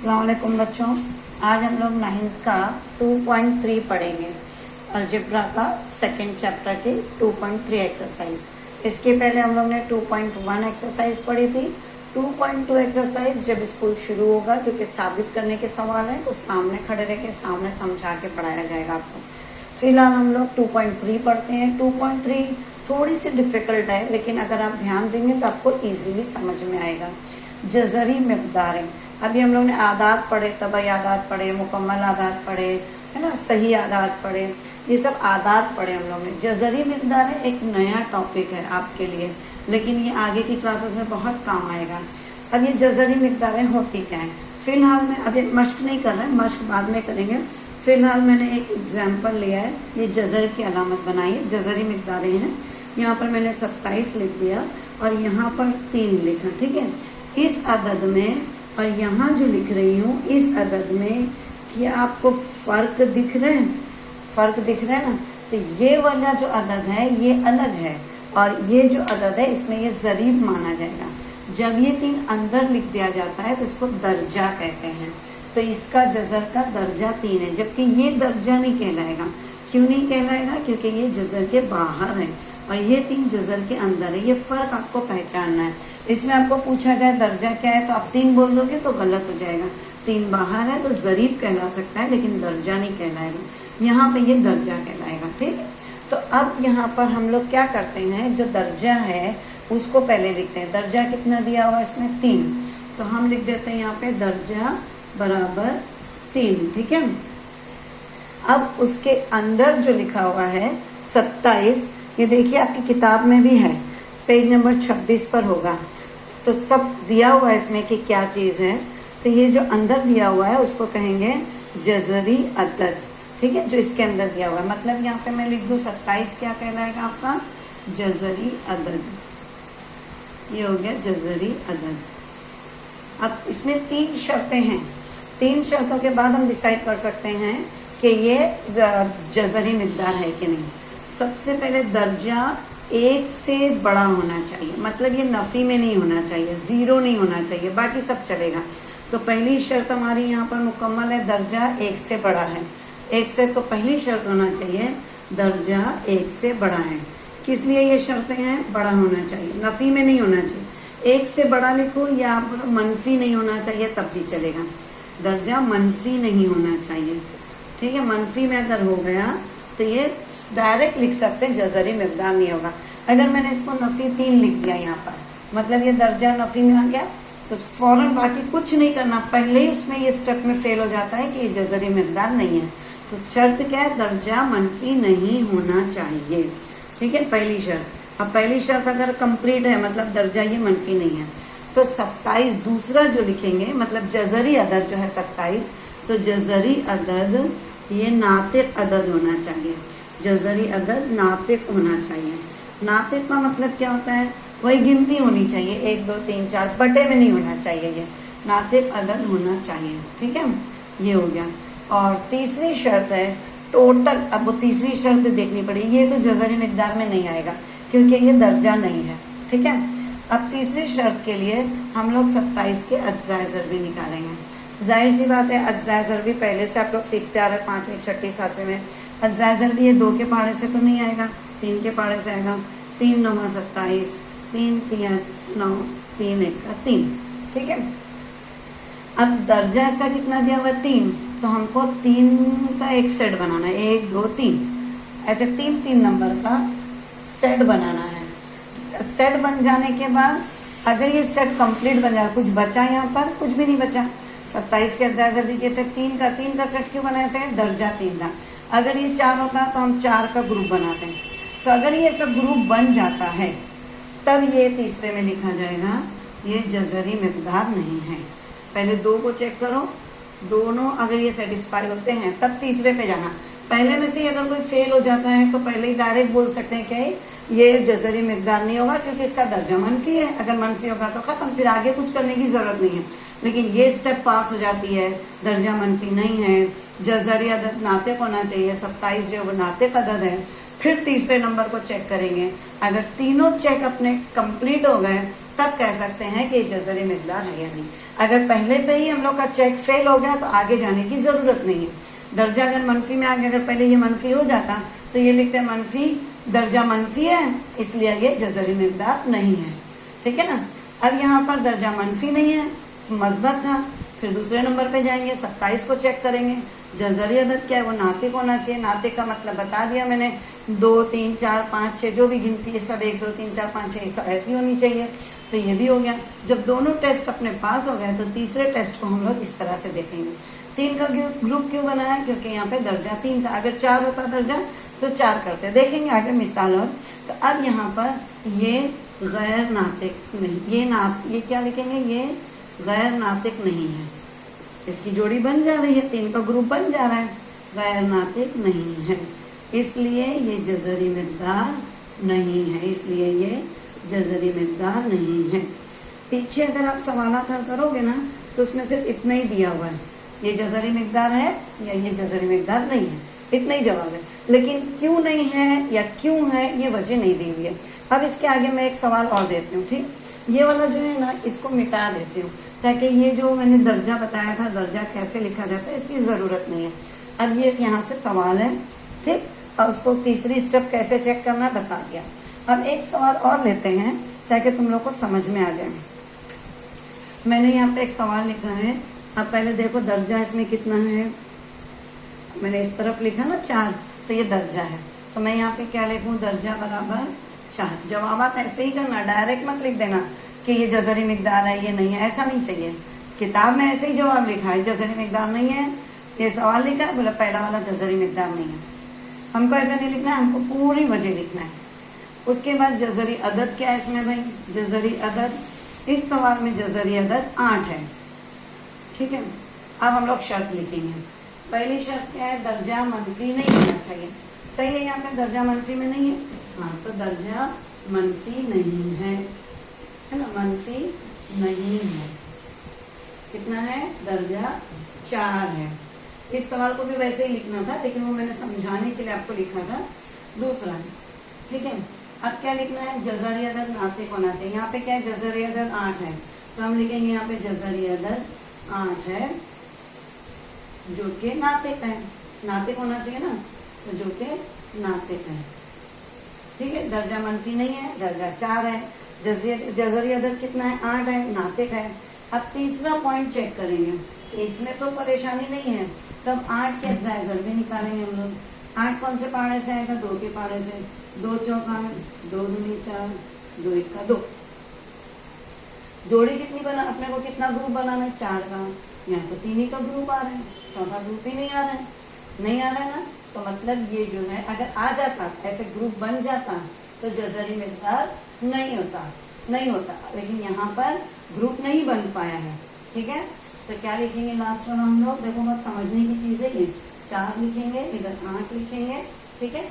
अस्सलाम वालेकुम बच्चों, आज हम लोग 9th का 2.3 पढ़ेंगे। अलजेब्रा का सेकंड चैप्टर की 2.3 एक्सरसाइज। इसके पहले हम लोग ने 2.1 एक्सरसाइज पढ़ी थी। 2.2 एक्सरसाइज जब स्कूल शुरू होगा, क्योंकि साबित करने के सवाल है तो सामने खड़े रह के सामने समझा के पढ़ाया जाएगा आपको। फिलहाल हम लोग 2.3 पढ़ते हैं। 2.3 थोड़ी सी डिफिकल्ट है, लेकिन अगर आप ध्यान देंगे तो आपको इजीली समझ में आएगा। जज़री मिक़दारें, अभी हम लोग ने आदात पढ़े, तबई आदात पढ़े, मुकम्मल आदात पढ़े, है ना, सही आदात पढ़े, ये सब आदात पढ़े हम लोग ने। जज़री मिक़दारें एक नया टॉपिक है आपके लिए, लेकिन ये आगे की क्लासेस में बहुत काम आएगा। अब ये जज़री मिक़दारें होती क्या है? फिलहाल मैं अभी मश्क नहीं कर रहे, मश्क बाद में करेंगे। फिलहाल मैंने एक एग्जाम्पल लिया है, ये जज़र की अलामत बनाई है, जज़री मिक़दारें हैं। यहाँ पर मैंने 27 लिख दिया और यहाँ पर 3 लिखा, ठीक है। इस अदद में और यहाँ जो लिख रही हूँ इस अदद में, क्या आपको फर्क दिख रहे हैं? फर्क दिख रहा है ना? तो ये वाला जो अदद है ये अलग है, और ये जो अदद है इसमें ये ज़रीब माना जाएगा। जब ये 3 अंदर लिख दिया जाता है तो इसको दर्जा कहते हैं। तो इसका जज़र का दर्जा 3 है, जबकि ये दर्जा नहीं कहलाएगा। क्यों नहीं कहलाएगा? क्योंकि ये जज़र के बाहर है और ये 3 जज़र के अंदर है। ये फर्क आपको पहचानना है। इसमें आपको पूछा जाए दर्जा क्या है तो आप 3 बोल दोगे तो गलत हो जाएगा। 3 बाहर है तो ज़रीब कहला सकता है, लेकिन दर्जा नहीं कहलाएगा। यहाँ पे ये दर्जा कहलाएगा, ठीक है। तो अब यहाँ पर हम लोग क्या करते हैं, जो दर्जा है उसको पहले लिखते हैं। दर्जा कितना दिया हुआ है इसमें? 3। तो हम लिख देते हैं यहाँ पे दर्जा बराबर 3, ठीक है। अब उसके अंदर जो लिखा हुआ है 27, ये देखिए आपकी किताब में भी है, पेज नंबर 26 पर होगा। तो सब दिया हुआ है इसमें कि क्या चीज है। तो ये जो अंदर दिया हुआ है उसको कहेंगे जज़री अदद, ठीक है, जो इसके अंदर दिया हुआ है। मतलब यहाँ पे मैं लिख दूं 27 क्या कहलाएगा आपका? जज़री अदद। ये हो गया जज़री अदद। अब इसमें 3 शर्तें हैं। 3 शर्तों के बाद हम डिसाइड कर सकते हैं कि ये जज़री मिक़दार है कि नहीं। सबसे पहले दर्जा 1 से बड़ा होना चाहिए, मतलब ये नफी में नहीं होना चाहिए, 0 नहीं होना चाहिए, बाकी सब चलेगा। तो पहली शर्त हमारी यहाँ पर मुकम्मल है, दर्जा 1 से बड़ा है। 1 से तो पहली शर्त होना चाहिए दर्जा 1 से बड़ा है। किस लिए ये शर्तें हैं? बड़ा होना चाहिए, नफी में नहीं होना चाहिए। 1 से बड़ा लिखो या मनफी नहीं होना चाहिए तब भी चलेगा। दर्जा मनफी नहीं होना चाहिए, ठीक है। मनफी में अगर हो गया तो ये डायरेक्ट लिख सकते हैं, जज़री मिक़दार नहीं होगा। अगर मैंने इसको नफी 3 लिख दिया यहाँ पर, मतलब ये दर्जा नफी में आ गया, तो फौरन बाकी कुछ नहीं करना, पहले ही उसमें ये स्टेप में फेल हो जाता है कि ये जज़री मिक़दार नहीं है। तो शर्त क्या है? दर्जा मनफी नहीं होना चाहिए, ठीक है, पहली शर्त। अब पहली शर्त अगर कंप्लीट है, मतलब दर्जा ये मनफी नहीं है, तो 27 दूसरा जो लिखेंगे, मतलब जज़री अदद जो है 27, तो जज़री अदद ये नातिक अदद होना चाहिए। जज़री अदद नातिक होना चाहिए। नातिक का मतलब क्या होता है? वही गिनती होनी चाहिए, 1 2 3 4, बटे में नहीं होना चाहिए। ये नातिक अदद होना चाहिए, ठीक है। ये हो गया। और तीसरी शर्त है टोटल। अब वो तीसरी शर्त देखनी पड़ेगी, ये तो जज़री मिक़दार में नहीं आएगा क्योंकि ये दर्जा नहीं है, ठीक है। अब तीसरी शर्त के लिए हम लोग 27 के अज्ज़ाए ज़रबी निकालेंगे। जाहिर सी बात है, अज्ज़ाए ज़रबी पहले से आप लोग सीखते आ रहे, 5वीं 6वीं 7वीं में। अज्ज़ाए ज़रबी ये 2 के पहाड़े से तो नहीं आएगा, 3 के पहाड़े से आएगा। 3 9 27, 3 3 9, 3 1 3, ठीक है। अब दर्जा इसका कितना दिया हुआ है? 3। तो हमको 3 का एक सेट बनाना है, 1 2 3, ऐसे 3 नंबर का सेट बनाना है। सेट बन जाने के बाद अगर ये सेट कंप्लीट बन जाए, कुछ बचा यहाँ पर? कुछ भी नहीं बचा। 27 के अज्ज़ाए ज़रबी के थे 3 का सेट क्यों बनाते हैं? दर्जा 3 था। अगर ये 4 होता तो हम 4 का ग्रुप बनाते हैं। तो अगर ये सब ग्रुप बन जाता है तब ये तीसरे में लिखा जाएगा ये जज़री मिक़दार नहीं है। पहले 2 को चेक करो, दोनों अगर ये सेटिस्फाई होते हैं तब तीसरे पे जाना। पहले में से अगर कोई फेल हो जाता है तो पहले ही डायरेक्ट बोल सकते हैं कि ये जज़री मिक़दार नहीं होगा क्योंकि इसका दर्जा मनफी है। अगर मनफी होगा तो खत्म, फिर आगे कुछ करने की जरूरत नहीं है। लेकिन ये स्टेप पास हो जाती है, दर्जा मनफी नहीं है, जज़री अदद नातिक होना चाहिए, 27 जो नातिक अदद है। फिर तीसरे नंबर को चेक करेंगे। अगर तीनों चेक अपने कंप्लीट हो गए तब कह सकते हैं कि जजरी मिकदार है या नहीं। अगर पहले पे ही हम लोग का चेक फेल हो गया तो आगे जाने की जरूरत नहीं है। दर्जा अगर मनफी में आ गया, अगर पहले ये मनफी हो जाता तो ये लिखते हैं मनफी, दर्जा मनफी है इसलिए ये जजरी मिकदार नहीं है। ठीक है ना। अब यहाँ पर दर्जा मनफी नहीं है, मस्बत था। फिर दूसरे नंबर पे जाएंगे, 27 को चेक करेंगे। जजरी अदद क्या है, वो नातिक होना चाहिए। नातिक का मतलब बता दिया मैंने, 2 3 4 5 6 जो भी गिनती है सब 1 2 3 4 5 6 ऐसी होनी चाहिए। तो ये भी हो गया। जब दोनों टेस्ट अपने पास हो गए तो तीसरे टेस्ट को हम लोग इस तरह से देखेंगे। 3 का ग्रुप क्यों बनाया, क्योंकि यहाँ पे दर्जा 3 था। अगर 4 होता दर्जा तो 4 करते। देखेंगे आगे मिसाल और। तो अब यहाँ पर ये गैर नातिक नहीं, ये क्या लिखेंगे, ये गैर नातिक नहीं है। इसकी जोड़ी बन जा रही है, 3 का ग्रुप बन जा रहा है, गैर नातिक नहीं है, इसलिए ये जजरी मिकदार नहीं है, इसलिए ये जजरी मिकदार नहीं है। पीछे अगर आप सवालात हल करोगे ना तो उसमें सिर्फ इतना ही दिया हुआ है, ये जजरी मिकदार है या ये जजरी मिकदार नहीं है, इतना ही जवाब है। लेकिन क्यों नहीं है या क्यों है ये वजह नहीं दी हुई है। अब इसके आगे मैं एक सवाल और देती हूँ। ठीक, ये वाला जो है ना इसको मिटा देती हूँ ताकि ये जो मैंने दर्जा बताया था, दर्जा कैसे लिखा जाता है इसकी जरूरत नहीं है। अब ये यहाँ से सवाल है, ठीक, और उसको तीसरी स्टेप कैसे चेक करना बता दिया। अब एक सवाल और लेते हैं ताकि तुम लोग को समझ में आ जाए। मैंने यहाँ पे एक सवाल लिखा है। अब पहले देखो दर्जा इसमें कितना है, मैंने इस तरफ लिखा ना 4, तो ये दर्जा है। तो मैं यहाँ पे क्या लिखूं, दर्जा बराबर 4। जवाब ऐसे ही करना, डायरेक्ट मत लिख देना कि ये जजरी मिकदार है ये नहीं है, ऐसा नहीं चाहिए। किताब में ऐसे ही जवाब लिखा है जजरी मिकदार नहीं है, ये सवाल लिखा है बोला पहला वाला जजरी मिकदार नहीं है। हमको ऐसा नहीं लिखना है, हमको पूरी वजह लिखना है। उसके बाद जजरी अदद क्या है इसमें भाई, जजरी अदद, इस सवाल में जजरी अदद 8 है। ठीक है, अब हम लोग शर्त लिखेंगे। पहली शर्त क्या है, दर्जा मनफी नहीं होना चाहिए। सही है, यहाँ पे दर्जा मनफी में नहीं है, हाँ तो दर्जा मनफी नहीं है ना, मनफी नहीं है। कितना है, दर्जा 4 है। इस सवाल को भी वैसे ही लिखना था लेकिन वो मैंने समझाने के लिए आपको लिखा था दूसरा। ठीक है, अब क्या लिखना है, जजरी अदद नातिक होना चाहिए। यहाँ पे क्या है, जजरी अदद 8 है तो हम लिखेंगे यहाँ पे जजरी अदद 8 है जो कि नातिक है, नातिक होना चाहिए ना, तो जो कि नातिक है। ठीक है, दर्जा मनफी नहीं है, दर्जा 4 है। जजरी अदद कितना है, 8 है, नातिक है। अब तीसरा पॉइंट चेक करेंगे, इसमें तो परेशानी नहीं है, तब 8 के अज्जाए ज़रबी निकालेंगे हम लोग। 8 कौन से पहाड़े से आएगा, 2 के पहाड़े से। 2 चौका 2 दूनी 4, 2 1 2। जोड़ी कितनी बना, अपने को कितना ग्रुप बनाना है, 4 का। यहाँ तो 3 ही का ग्रुप आ रहा है, चौथा ग्रुप ही नहीं आ रहा है, नहीं आ रहा है ना। तो मतलब ये जो है अगर आ जाता, ऐसे ग्रुप बन जाता तो जजरी मिकदार नहीं होता, लेकिन यहाँ पर ग्रुप नहीं बन पाया है। ठीक है, तो क्या लिखेंगे लास्ट में हम लोग, देखो बहुत समझने की चीज है ये। 4 लिखेंगे, इधर 8 लिखेंगे, ठीक है,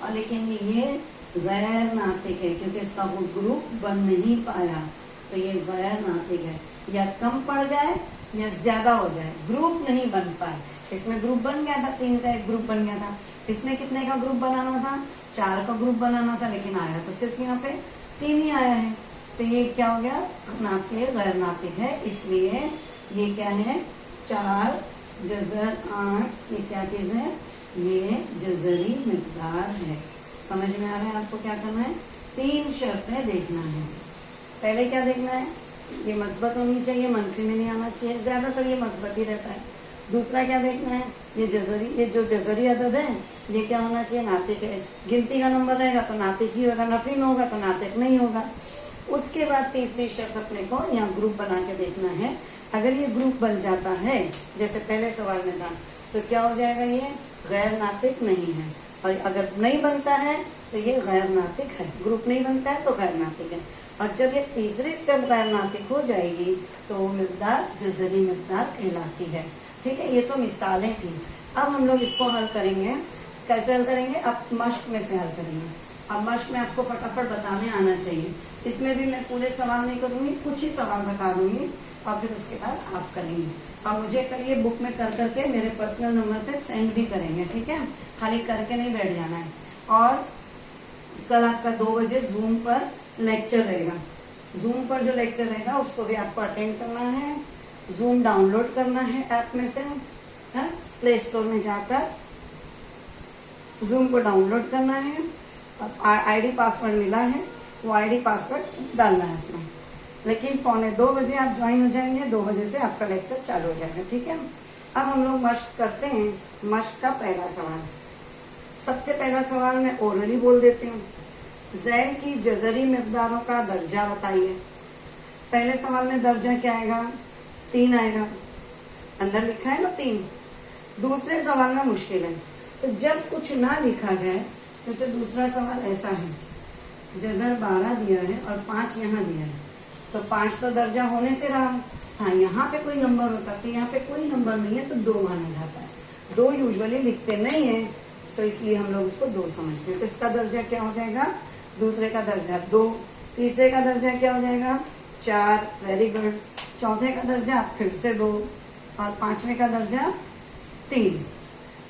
और लिखेंगे ये गैर नातिक है क्योंकि इसका वो ग्रुप बन नहीं पाया, तो ये गैर नातिक है। या कम पड़ जाए या ज्यादा हो जाए, ग्रुप नहीं बन पाए। इसमें ग्रुप बन गया था, 3 का एक ग्रुप बन गया था। इसमें कितने का ग्रुप बनाना था, 4 का ग्रुप बनाना था, लेकिन आया तो सिर्फ यहाँ पे 3 ही आया है। तो ये क्या हो गया, नातिक गैर नातिक है, इसलिए ये क्या है, 4 जजर 8, ये क्या चीज है, ये जजरी मिकदार है। समझ में आ रहा है आपको क्या करना है, 3 शर्तें देखना है। पहले क्या देखना है, ये मस्बत होनी चाहिए, मनफी में नहीं आना चाहिए, ज्यादातर ये मस्बत ही रहता है। दूसरा क्या देखना है, ये जो जजरी अदद है ये क्या होना चाहिए, नातिक है। गिनती का नंबर रहेगा तो नातिक ही होगा, नफी में होगा तो नातिक नहीं होगा। उसके बाद तीसरी शर्त अपने को यहाँ ग्रुप बना के देखना है। अगर ये ग्रुप बन जाता है जैसे पहले सवाल में था तो क्या हो जाएगा, ये गैर नातिक नहीं है। और अगर नहीं बनता है तो ये गैर नातिक है, ग्रुप नहीं बनता है तो गैर नातिक है। और जब ये तीसरी स्टेप गैर नातिक हो जाएगी तो वो मिकदार जजरी मिकदार कहलाती है। ठीक है, ये तो मिसालें थी। अब हम लोग इसको हल करेंगे, कैसे हल करेंगे, अब मश्क में से हल करेंगे। अब मश्क में आपको फटाफट बताने आना चाहिए। इसमें भी मैं पूरे सवाल नहीं करूंगी, कुछ ही सवाल बता दूंगी और फिर उसके बाद आप करेंगे। और मुझे करिए बुक में कर करके मेरे पर्सनल नंबर पे सेंड भी करेंगे, ठीक है, खाली करके नहीं बैठ जाना है। और कल आपका 2 बजे जूम पर लेक्चर रहेगा, जूम पर जो लेक्चर रहेगा उसको भी आपको अटेंड करना है। जूम डाउनलोड करना है ऐप में से, प्ले स्टोर में जाकर जूम को डाउनलोड करना है और आईडी पासवर्ड मिला है, वो आईडी पासवर्ड डालना है उसमें। लेकिन 1:45 आप ज्वाइन हो जाएंगे, 2 बजे से आपका लेक्चर चालू हो जाएगा, ठीक है। अब हम लोग मश्क करते हैं। मश्क का पहला सवाल, सबसे पहला सवाल मैं ओरली बोल देती हूँ। ज़ैल की जज़री मिक़दारों का दर्जा बताइए। पहले सवाल में दर्जा क्या आएगा? 3 आएगा, अंदर लिखा है ना 3। दूसरे सवाल में मुश्किल है, तो जब कुछ ना लिखा जाए, जैसे दूसरा सवाल ऐसा है, जज़र 12 दिया है और 5 यहाँ दिया है, तो 5 तो दर्जा होने से रहा। हाँ, यहाँ पे कोई नंबर होता, तो यहाँ पे कोई नंबर नहीं है तो 2 माना जाता है। 2 यूजुअली लिखते नहीं है, तो इसलिए हम लोग उसको 2 समझते हैं। तो इसका दर्जा क्या हो जाएगा? दूसरे का दर्जा 2, तीसरे का दर्जा क्या हो जाएगा? 4, वेरी गुड। चौथे का दर्जा फिर से 2 और 5वें का दर्जा 3।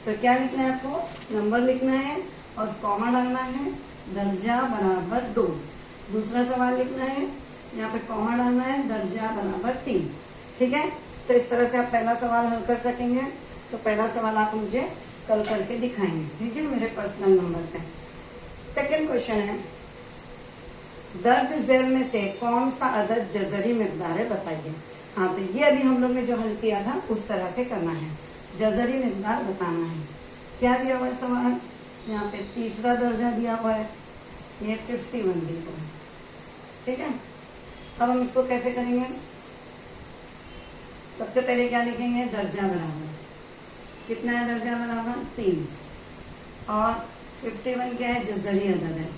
तो क्या लिखना है आपको? नंबर लिखना है और कॉमा डालना है, दर्जा बराबर 2। दूसरा सवाल लिखना है, यहाँ पे कॉमा डालना है, दर्जा बराबर 3, ठीक है। तो इस तरह से आप पहला सवाल हल कर सकेंगे। तो पहला सवाल आप मुझे कल करके दिखाएंगे, ठीक है, मेरे पर्सनल नंबर पे। सेकंड क्वेश्चन है, दर्ज ज़ैल में से कौन सा अदद जज़री मिक़दार है बताइए। हाँ, तो ये अभी हम लोग ने जो हल किया था उस तरह से करना है, जज़री मिक़दार बताना है। क्या दिया हुआ है सवाल? यहाँ पे तीसरा दर्जा दिया हुआ है, ये 51 दिया हुआ है, ठीक है। अब हम इसको कैसे करेंगे? सबसे पहले क्या लिखेंगे? दर्जा बराबर, कितना है दर्जा बराबर? 3, और 51 क्या है? जज़री अदद है,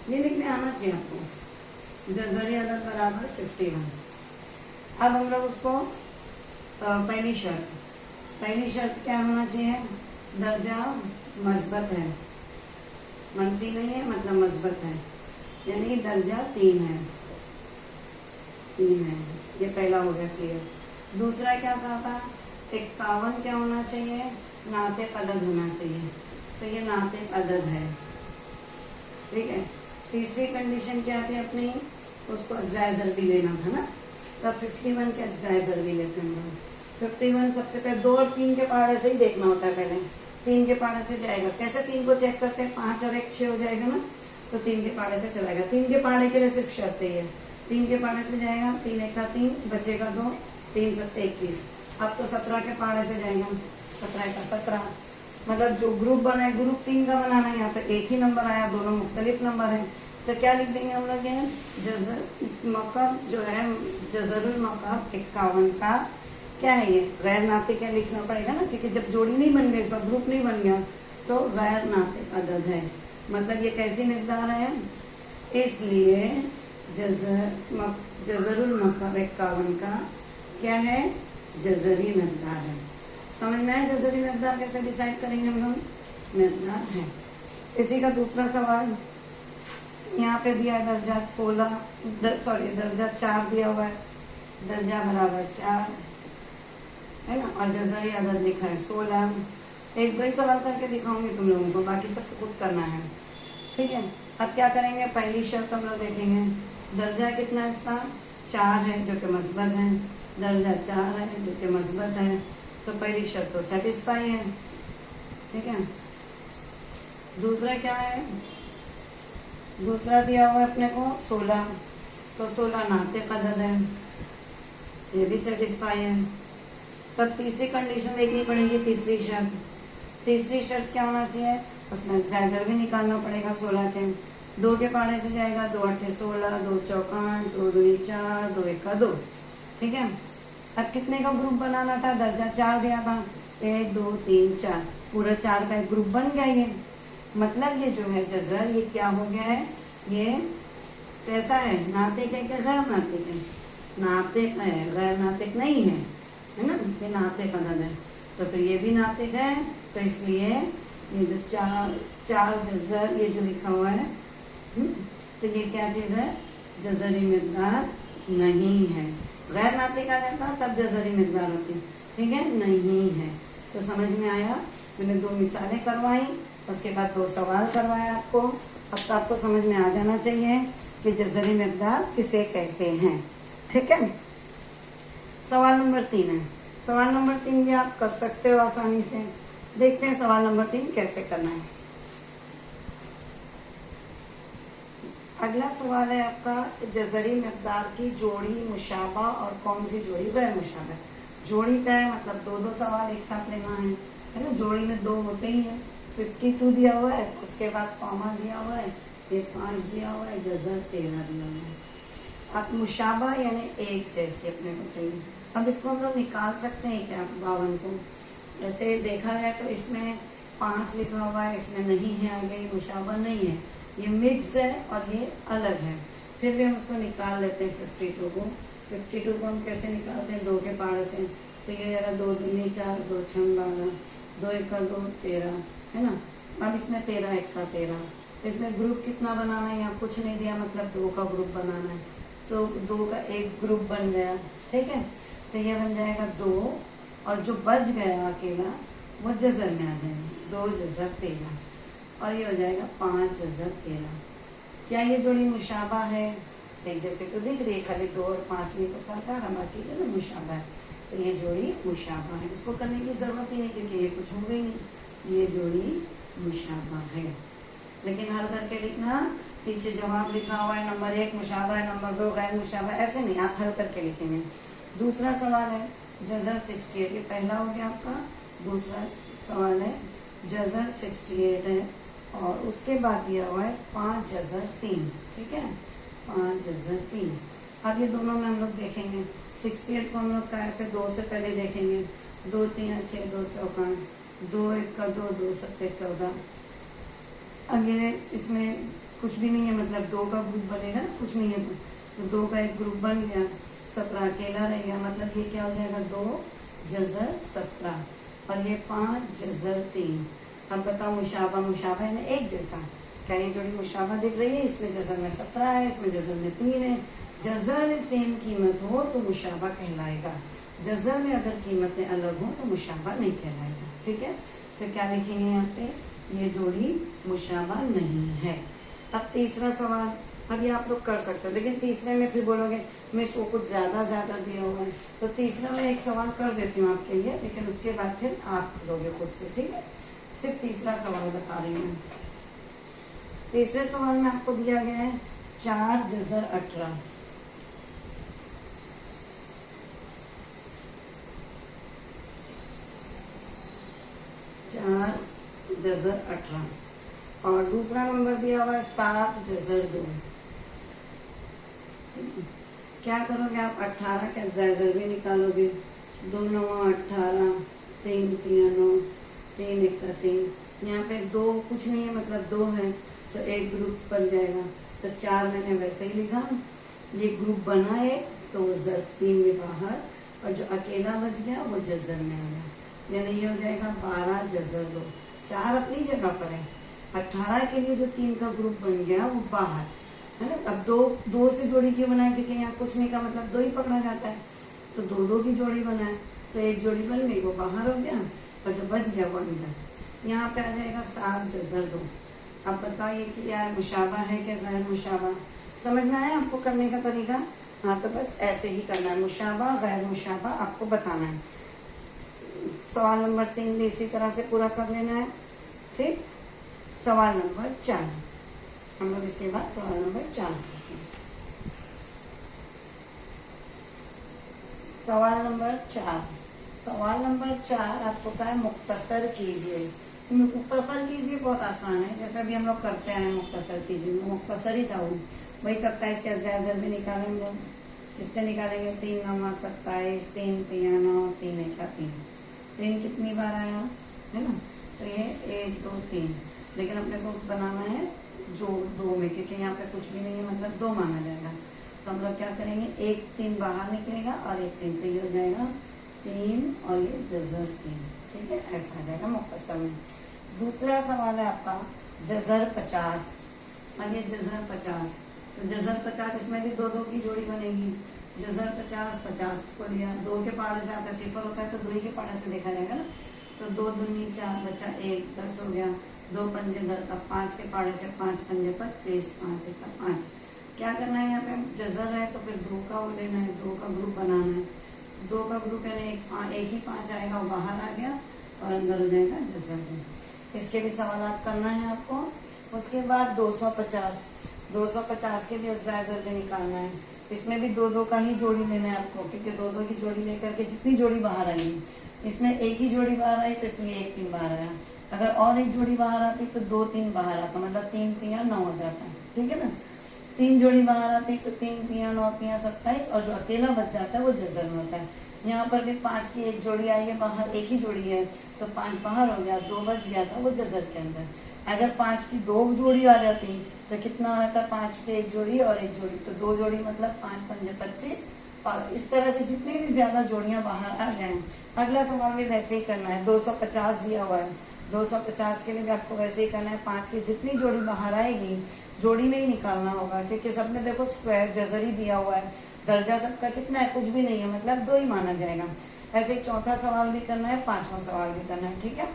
ये लिखने आना चाहिए आपको। जज़री अदद बराबर 51। अब हम लोग उसको पहली शर्त क्या होना चाहिए? दर्जा मस्बत है, मनफी नहीं है, मतलब मस्बत है, यानी दर्जा 3 है। ये पहला हो गया क्लियर। दूसरा क्या कहा था? 51 क्या होना चाहिए? नातिक अदद होना चाहिए, तो ये नातिक अदद है, ठीक है। तीसरी कंडीशन क्या थी अपनी? उसको अज्जाए ज़रबी लेना था ना, तो 51 के अज्जाए ज़रबी लेते हैं। 51 सबसे पहले 2 और 3 के पहाड़े से ही देखना होता है, पहले 3 के पहाड़े से जाएगा। कैसे 3 को चेक करते हैं? 5 और 1 6 हो जाएगा ना, तो 3 के पहाड़े से चलाएगा। 3 के पहाड़े के लिए सिर्फ शर्त है, 3 के पहाड़े से जाएगा, 3 1 का 3, बचेगा 2, 3 7 21। अब तो 17 के पहाड़े से जाएगा, 17 का 17, मतलब जो ग्रुप बना है ग्रुप 3 का बनाना है। यहाँ पे एक ही नंबर आया, दोनों मुख्तलिफ नंबर है, तो क्या लिख देंगे हम लोग? मौक़ब जो है, जज़रुल मौक़ब 51 का क्या है? ये गैर नातिक है, लिखना पड़ेगा ना, क्योंकि जब जोड़ी नहीं बन गई, सब ग्रुप नहीं बन गया, तो गैर नातिक अदद है, मतलब ये कैसी मिक़दार है? इसलिए जज़रुल मौक़ब 51 का क्या है? जज़री मिक़दार है। समझ में आया जज़री मिक़दार कैसे डिसाइड करेंगे हम लोग? मिक़दार है। इसी का दूसरा सवाल, यहाँ पे दिया है दर्जा 16, दर्जा 4 दिया हुआ है, दर्जा बराबर 4 है ना, और जज़री अदद लिखा है 16। एक दो ही सवाल करके दिखाऊंगी तुम लोगों को, बाकी सब खुद करना है, ठीक है। अब क्या करेंगे? पहली शर्त हम लोग देखेंगे, दर्जा कितना है इसका? 4 है, जो कि मस्बत है, दर्जा 4 है जो कि मस्बत है, तो पहली शर्त तो सेटिस्फाई है, ठीक है। दूसरा क्या है? दूसरा दिया हुआ है अपने को 16, तो 16 नातिक अदद है, ये भी सेटिस्फाई है। तब तीसरी कंडीशन देखनी पड़ेगी, तीसरी शर्त क्या होना चाहिए? उसमें ज़ैज़र भी निकालना पड़ेगा 16 के। 2 के पहाड़े से जाएगा, 2 8 16, 2 चौक 8, 2 2 4, 2 1 2, ठीक है। अब कितने का ग्रुप बनाना था? दर्जा 4 दिया था, 1 2 3 4, पूरा 4 का एक ग्रुप बन गया। ये मतलब ये जो है जज़र, ये क्या हो गया है? ये कैसा है? नातिक है क्या गैर नातिक है? नातिक है, गैर नातिक नहीं है, है ना, ये नातिक अदद है, तो फिर ये भी नातिक है, तो इसलिए ये जो चार जज़र ये जो लिखा हुआ है, तो ये क्या चीज है? जज़री मिक़दार नहीं है। गैर नातिक आ जाता तब जज़री मिक़दार होती, ठीक है, नहीं है। तो समझ में आया? मैंने 2 मिसालें करवाई, उसके बाद 2 सवाल करवाए आपको। अब तो आपको समझ में आ जाना चाहिए कि जज़री मिक़दार किसे कहते हैं। ठीक है, सवाल नंबर 3 है। सवाल नंबर 3 भी आप कर सकते हो आसानी से। देखते हैं सवाल नंबर 3 कैसे करना है। अगला सवाल है आपका, जज़री मिक़दार की जोड़ी मुशाबा और कौन सी जोड़ी गैर मुशाबा। जोड़ी का है मतलब दो दो सवाल एक साथ लेना है ना। जोड़ी में दो होते ही है। 52 दिया हुआ है, उसके बाद कॉमा दिया हुआ है, ये 5 दिया हुआ है, जज़र 13 दिया हुआ है। अब मुशाबा यानी एक जैसे अपने को चाहिए। अब इसको हम लोग निकाल सकते हैं क्या 52 को। जैसे देखा है तो इसमें 5 लिखा हुआ है, इसमें नहीं है, आगे मुशाबा नहीं है, ये मिक्स्ड है और ये अलग है। फिर भी हम उसको निकाल लेते हैं 52 को। 52 को हम कैसे निकालते हैं, 2 के पाड़े से। तो ये जरा 2 दूनी 4, 2 छम 12, 2 एक 2 13 है ना। अब इसमें 13 एक 13। इसमें ग्रुप कितना बनाना है, यहाँ कुछ नहीं दिया मतलब 2 का ग्रुप बनाना है, तो 2 का एक ग्रुप बन गया। ठीक है, तो ये बन जाएगा 2 और जो बच गया अकेला वो जज़र में आ जाएगा, 2 जज़र 13 और ये हो जाएगा 5 जज़र 13। क्या ये जोड़ी मुशाबा है? एक जैसे तो दिख रही है, खाली 2 और 5 में तो फर्क आ रहा, बाकी जो ना मुशाबा है, तो ये जोड़ी मुशाबा है। इसको करने की जरूरत ही नहीं क्योंकि ये कुछ हो गई नहीं, ये जोड़ी मुशाबा है। लेकिन हल करके लिखना, पीछे जवाब लिखा हुआ है, नंबर 1 मुशाबा है, नंबर 2 गैर मुशाबा, ऐसे नहीं, आप हल करके लिखेंगे। दूसरा सवाल है जज़र 68, ये पहला हो गया आपका। दूसरा सवाल है जज़र 68 है और उसके बाद दिया हुआ है 5 जज़र 3। ठीक है, 5 जज़र 3। अब ये दोनों में हम लोग देखेंगे। 68 को हम लोग का ऐसे 2 से पहले देखेंगे, 2 3 6 2 चौका, 2 1 2 2 7 14। अब ये इसमें कुछ भी नहीं है मतलब 2 का ग्रुप बनेगा, कुछ नहीं है तो 2 का एक ग्रुप बन गया, 17 अकेला रह गया, मतलब ये क्या हो जाएगा 2 जज़र 17 और ये 5 जज़र 3। अब बताओ मुशाबा, मुशाबा है ना एक जैसा, क्या ये जोड़ी मुशाबा दिख रही है? इसमें जज़र में 17 है, इसमें जज़र में 3 है। जज़र में सेम कीमत हो तो मुशाबा कहलाएगा, जज़र में अगर कीमतें अलग हो तो मुशाबा नहीं कहलाएगा। ठीक है, तो क्या लिखेंगे यहाँ पे, ये जोड़ी मुशाबा नहीं है। अब तीसरा सवाल, अब ये आप लोग कर सकते हो, लेकिन तीसरे में फिर बोलोगे मैं इसको कुछ ज्यादा दिया हुआ है, तो तीसरा में एक सवाल कर देती हूँ आपके लिए, लेकिन उसके बाद फिर आप करोगे खुद से। ठीक है, सिर्फ तीसरा सवाल बता रही हूँ। तीसरे सवाल में आपको दिया गया है 4 जज़र 18। 4 जज़र 18 और दूसरा नंबर दिया हुआ है 7 जज़र 2। क्या करोगे आप, 18 का जज़र भी निकालोगे, 2 9 18, 3 3 9, 3 1 3। यहाँ पे 2 कुछ नहीं है मतलब 2 है, तो एक ग्रुप बन जाएगा। तो 4 मैंने वैसे ही लिखा, ये ग्रुप बना है तो वो जर 3 में बाहर और जो अकेला बच गया वो जज़र में आ गया, यानी ये हो जाएगा 12 जज़र 2। 4 अपनी जगह पर है, 18 के लिए जो 3 का ग्रुप बन गया वो बाहर है ना। अब 2 से जोड़ी क्यों बनाए, क्योंकि यहाँ कुछ नहीं का मतलब 2 ही पकड़ा जाता है, तो 2 की जोड़ी बनाए, तो एक जोड़ी बन गई वो बाहर हो गया और जो बच गया वो अंदर। यहाँ पे आ जाएगा 7 जज़र 2। अब बताइए कि यार मुशाबा है क्या गैर मुशाबा, समझ में आया आपको करने का तरीका? हाँ, तो बस ऐसे ही करना है, मुशाबा गैर मुशाबा आपको बताना है। सवाल नंबर 3 भी इसी तरह से पूरा कर लेना है। ठीक, सवाल नंबर 4 हम लोग इसके बाद सवाल नंबर 4 करते हैं। सवाल नंबर 4, सवाल नंबर 4 आपको कहा है मुख्तसर कीजिए। मुख्तसर कीजिए बहुत आसान है, जैसे अभी हम लोग करते हैं मुख्तसर कीजिए, मुख्तसर ही था वो। वही 27 का जज़र भी निकालेंगे, इससे निकालेंगे 3 9 27, 3 3 9, 3 1 3। 3 कितनी बार आया है ना, तो ये 1 2 3, लेकिन अपने को बनाना है जो 2 में, क्योंकि यहाँ पे कुछ भी नहीं है मतलब 2 माना जाएगा। तो हम लोग क्या करेंगे, 1 3 बाहर निकलेगा और 1 3, तो ये हो जाएगा 3 और ये जज़र 3। ठीक है, ऐसा आ जाएगा मुख्तसर में। दूसरा सवाल है आपका जज़र 50। अब ये जज़र 50, तो जज़र 50 इसमें भी 2 की जोड़ी बनेगी। जज़र 50 50 को लिया, 2 के पाड़े से आता है, सिफर होता है तो 2 के पाड़े से देखा जाएगा ना। तो 2 दूनी 4 बचा 1, 10 हो गया, 2 पंजे 10, अब 5 के पाड़े से 5 पंजे 25, 5 1 5। क्या करना है, यहाँ पे जजर है तो फिर 2 का वो लेना है, 2 का ग्रुप बनाना है। 2 का ग्रुप यानी एक ही 5 आएगा, वो बाहर आ गया और अंदर हो जाएगा जजर में। इसके भी सवाल करना है आपको। उसके बाद 250 के भी जायजर भी निकालना है। इसमें भी 2 का ही जोड़ी लेना है आपको, क्योंकि 2 की जोड़ी लेकर के जितनी जोड़ी बाहर आएगी, इसमें एक ही जोड़ी बाहर आई तो इसमें 1 3 बाहर आया। अगर और एक जोड़ी बाहर आती तो 2 3 बाहर आता, मतलब 3 3 9 हो जाता है, ठीक है ना। 3 जोड़ी बाहर आती तो 3 3 9 3 27, और जो अकेला बच जाता है वो जजर में होता है। यहाँ पर भी 5 की एक जोड़ी आई है बाहर, एक ही जोड़ी है तो 5 बाहर हो गया, 2 बच गया था वो जजर के अंदर। अगर 5 की 2 जोड़ी आ जाती तो कितना आता, 5 की एक जोड़ी और एक जोड़ी, तो 2 जोड़ी मतलब 5 5 25, और इस तरह से जितनी भी ज्यादा जोड़ियां बाहर आ जाए। अगला सवाल भी वैसे ही करना है। 250 दिया हुआ है, 250 के लिए भी आपको वैसे ही करना है। 5 की जितनी जोड़ी बाहर आएगी जोड़ी में ही निकालना होगा, क्योंकि सब में देखो स्क्वायर जजर ही दिया हुआ है। दर्जा सबका कितना है, कुछ भी नहीं है, मतलब 2 ही माना जाएगा। ऐसे ही चौथा सवाल भी करना है, 5वां सवाल भी करना है, ठीक है।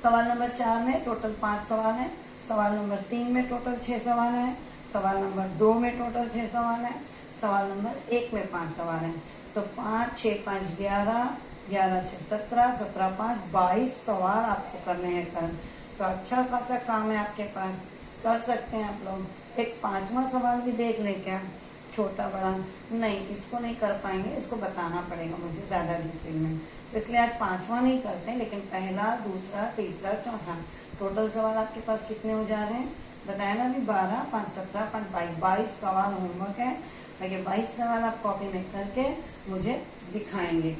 सवाल नंबर 4 में टोटल 5 सवाल है। सवाल नंबर 3 में टोटल 6 सवाल है। सवाल नंबर 2 में टोटल 6 सवाल है। सवाल नंबर 1 में 5 सवाल है। तो 5 6 5 11, 11 6 17, 17 5 22 सवाल आपको करने हैं कल। तो अच्छा खासा काम है आपके पास, कर सकते हैं आप लोग। एक 5वां सवाल भी देख ले क्या, छोटा बड़ा नहीं, इसको नहीं कर पाएंगे, इसको बताना पड़ेगा मुझे ज्यादा डिटेल में, तो इसलिए आज 5वां नहीं करते, लेकिन पहला, दूसरा, तीसरा, चौथा टोटल सवाल आपके पास कितने हो जा रहे हैं बताया ना अभी। 12 5 17 5 22, 22 सवाल होमवर्क है। लेकिन 22 सवाल आप कॉपी में करके मुझे दिखाएंगे।